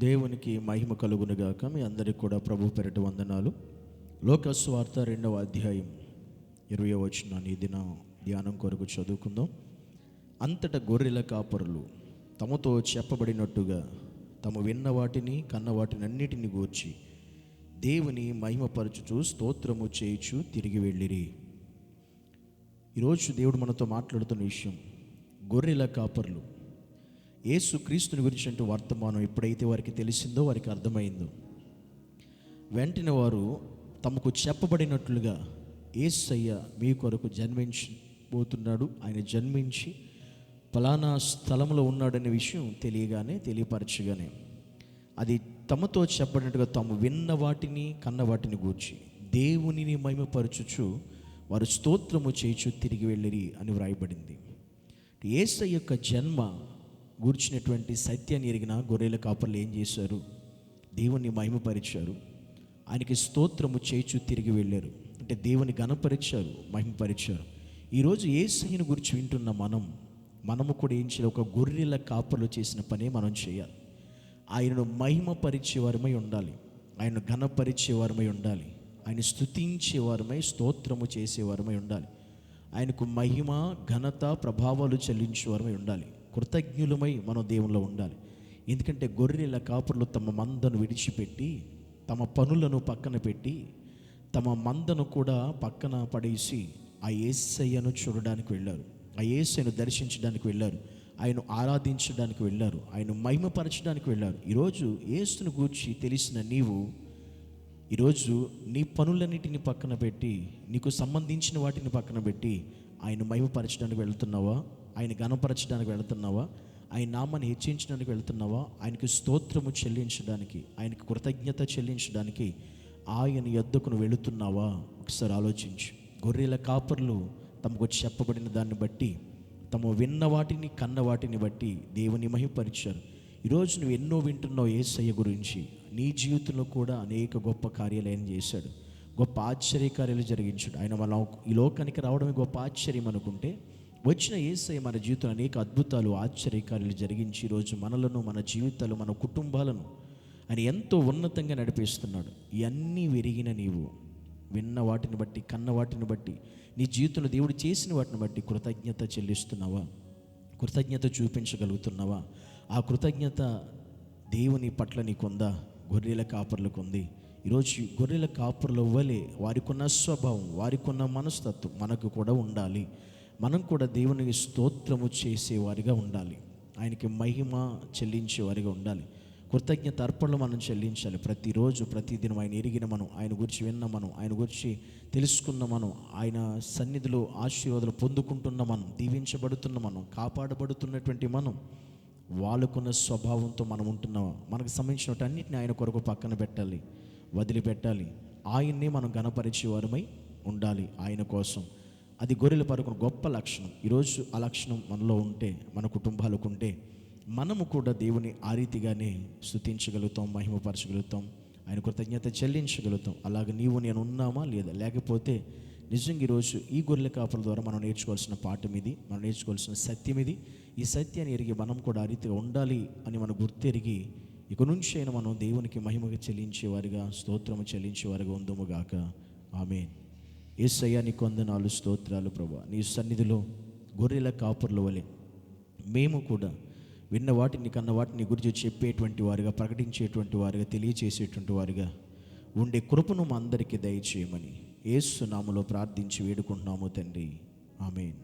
దేవునికి మహిమ కలుగునుగాక. మీ అందరికీ కూడా ప్రభు పేరిట వందనాలు. లోక సువార్త 2వ అధ్యాయం 20వ వచనాన్ని ఈ దినం ధ్యానం కొరకు చదువుకుందాం. అంతటా గొర్రెల కాపరులు తమతో చెప్పబడినట్టుగా తాము విన్న వాటిని కన్న వాటిని అన్నిటిని గూర్చి దేవుని మహిమపరచుచు స్తోత్రము చేయుచు తిరిగి వెళ్ళిరి. ఈరోజు దేవుడు మనతో మాట్లాడుతున్న విషయం గొర్రెల కాపరులు. యేసు క్రీస్తుని గురించిన వర్తమానం ఎప్పుడైతే వారికి తెలిసిందో, వారికి అర్థమైందో, వెంటనే వారు తమకు చెప్పబడినట్లుగా యేసయ్య మీ కొరకు జన్మించబోతున్నాడు, ఆయన జన్మించి ఫలానా స్థలంలో ఉన్నాడనే విషయం తెలియపరచగానే అది తమతో చెప్పబడినట్టుగా తాము విన్న వాటిని కన్న వాటిని గూర్చి దేవునిని మహిమపరచుచు వారు స్తోత్రము చేయుచు తిరిగి వెళ్ళిరి అని వ్రాయబడింది. యేసయ్య యొక్క జన్మ గూర్చినటువంటి సత్యాన్ని ఎరిగిన గొర్రెల కాపర్లు ఏం చేశారు? దేవుని మహిమపరిచారు, ఆయనకి స్తోత్రము చేయుచు తిరిగి వెళ్ళారు. అంటే దేవుని ఘనపరిచారు, మహిమపరిచారు. ఈరోజు యేసయ్యను గురించి వింటున్న మనము కూడా ఏం చేయాలి? ఒక గొర్రెల కాపర్లు చేసిన పనే మనం చేయాలి. ఆయనను మహిమపరిచేవారమై ఉండాలి, ఆయనను ఘనపరిచేవారమై ఉండాలి, ఆయన స్తుతించేవారమై స్తోత్రము చేసేవారమై ఉండాలి, ఆయనకు మహిమ ఘనత ప్రభావాలు చెల్లించేవారమై ఉండాలి, కృతజ్ఞులమై మనం దేవునిలో ఉండాలి. ఎందుకంటే గొర్రెల కాపరులు తమ మందను విడిచిపెట్టి, తమ పనులను పక్కన పెట్టి, తమ మందను కూడా పక్కన పడేసి ఆ యేసయ్యను చూడడానికి వెళ్ళారు, ఆ యేసయ్యను దర్శించడానికి వెళ్ళారు, ఆయన ఆరాధించడానికి వెళ్ళారు, ఆయన మహిమపరచడానికి వెళ్ళారు. ఈరోజు యేసును గూర్చి తెలిసిన నీవు ఈరోజు నీ పనులన్నిటిని పక్కన పెట్టి, నీకు సంబంధించిన వాటిని పక్కన పెట్టి ఆయన మహిమపరచడానికి వెళుతున్నావా? ఆయన ఘనపరచడానికి వెళుతున్నావా? ఆయన నామాన్ని హెచ్చించడానికి వెళుతున్నావా? ఆయనకి స్తోత్రము చెల్లించడానికి, ఆయనకి కృతజ్ఞత చెల్లించడానికి ఆయన యొద్దకును వెళుతున్నావా? ఒకసారి ఆలోచించు. గొర్రెల కాపర్లు తమకు చెప్పబడిన దాన్ని బట్టి, తమ విన్న వాటిని కన్న వాటిని బట్టి దేవుని మహిమపరిచారు. ఈరోజు నువ్వు ఎన్నో వింటున్నావు యేసయ్య గురించి. నీ జీవితంలో కూడా అనేక గొప్ప కార్యాలు ఆయన చేశాడు, గొప్ప ఆశ్చర్యకార్యాలు జరిగించాడు. ఆయన మన ఈ లోకానికి రావడమే గొప్ప ఆశ్చర్యం అనుకుంటే, వచ్చిన యేసయ్య మన జీవితంలో అనేక అద్భుతాలు ఆశ్చర్యకార్యాలు జరిగించి ఈరోజు మనలను, మన జీవితాలు, మన కుటుంబాలను ఆయన ఎంతో ఉన్నతంగా నడిపిస్తున్నాడు. ఇవన్నీ విరిగిన నీవు విన్న వాటిని బట్టి, కన్న వాటిని బట్టి, నీ జీవితంలో దేవుడు చేసిన వాటిని బట్టి కృతజ్ఞత చెల్లిస్తున్నావా? కృతజ్ఞత చూపించగలుగుతున్నావా? ఆ కృతజ్ఞత దేవుని పట్ల నీకుందా? గొర్రెల కాపర్లకు ఉంది. ఈరోజు గొర్రెల కాపర్ల వలె వారికున్న స్వభావం, వారికున్న మనస్తత్వం మనకు కూడా ఉండాలి. మనం కూడా దేవునికి స్తోత్రము చేసేవారిగా ఉండాలి, ఆయనకి మహిమ చెల్లించేవారిగా ఉండాలి, కృతజ్ఞత అర్పణలు మనం చెల్లించాలి. ప్రతిరోజు ప్రతిదినం ఆయన ఎరిగిన మనం, ఆయన గురించి విన్న మనం, ఆయన గురించి తెలుసుకున్న మనం, ఆయన సన్నిధిలో ఆశీర్వాదాలు పొందుకుంటున్న మనం, దీవించబడుతున్న మనం, కాపాడబడుతున్నటువంటి మనం, వాళ్ళకున్న స్వభావంతో మనం ఉంటున్నావా? మనకు సంబంధించినటువంటి అన్నింటినీ ఆయన కొరకు పక్కన పెట్టాలి, వదిలిపెట్టాలి. ఆయన్నే మనం ఘనపరిచేవారమై ఉండాలి ఆయన కోసం. అది గొర్రెల పరుకున్న గొప్ప లక్షణం. ఈరోజు ఆ లక్షణం మనలో ఉంటే, మన కుటుంబాలకు ఉంటే, మనము కూడా దేవుని ఆ రీతిగానే స్తుతించగలుగుతాం, మహిమపరచగలుగుతాం, ఆయన కృతజ్ఞత చెల్లించగలుగుతాం. అలాగే నీవు నేను ఉన్నామా లేదా? లేకపోతే నిజంగా ఈరోజు ఈ గొర్రెల కాపల ద్వారా మనం నేర్చుకోవాల్సిన పాఠం ఇది, మనం నేర్చుకోవాల్సిన సత్యం ఇది. ఈ సత్యాన్ని ఎరిగి మనం కూడా ఆ రీతిగా ఉండాలి అని మనం గుర్తెరిగి ఇక నుంచి అయినా మనం దేవునికి మహిమగా చెల్లించేవారిగా, స్తోత్రము చెల్లించేవారిగా ఉందముగాక. ఆమేన్. యేసయ్య నీకు వందనాలు, స్తోత్రాలు ప్రభువా. నీ సన్నిధిలో గొర్రెల కాపర్ల వలె మేము కూడా విన్న వాటిని కన్న వాటిని గురించి చెప్పేటువంటి వారిగా, ప్రకటించేటువంటి వారిగా, తెలియచేసేటువంటి వారిగా ఉండే కృపను మా అందరికీ దయచేయమని యేసు నామములో ప్రార్థించి వేడుకుంటున్నాము తండ్రి. ఆమేన్.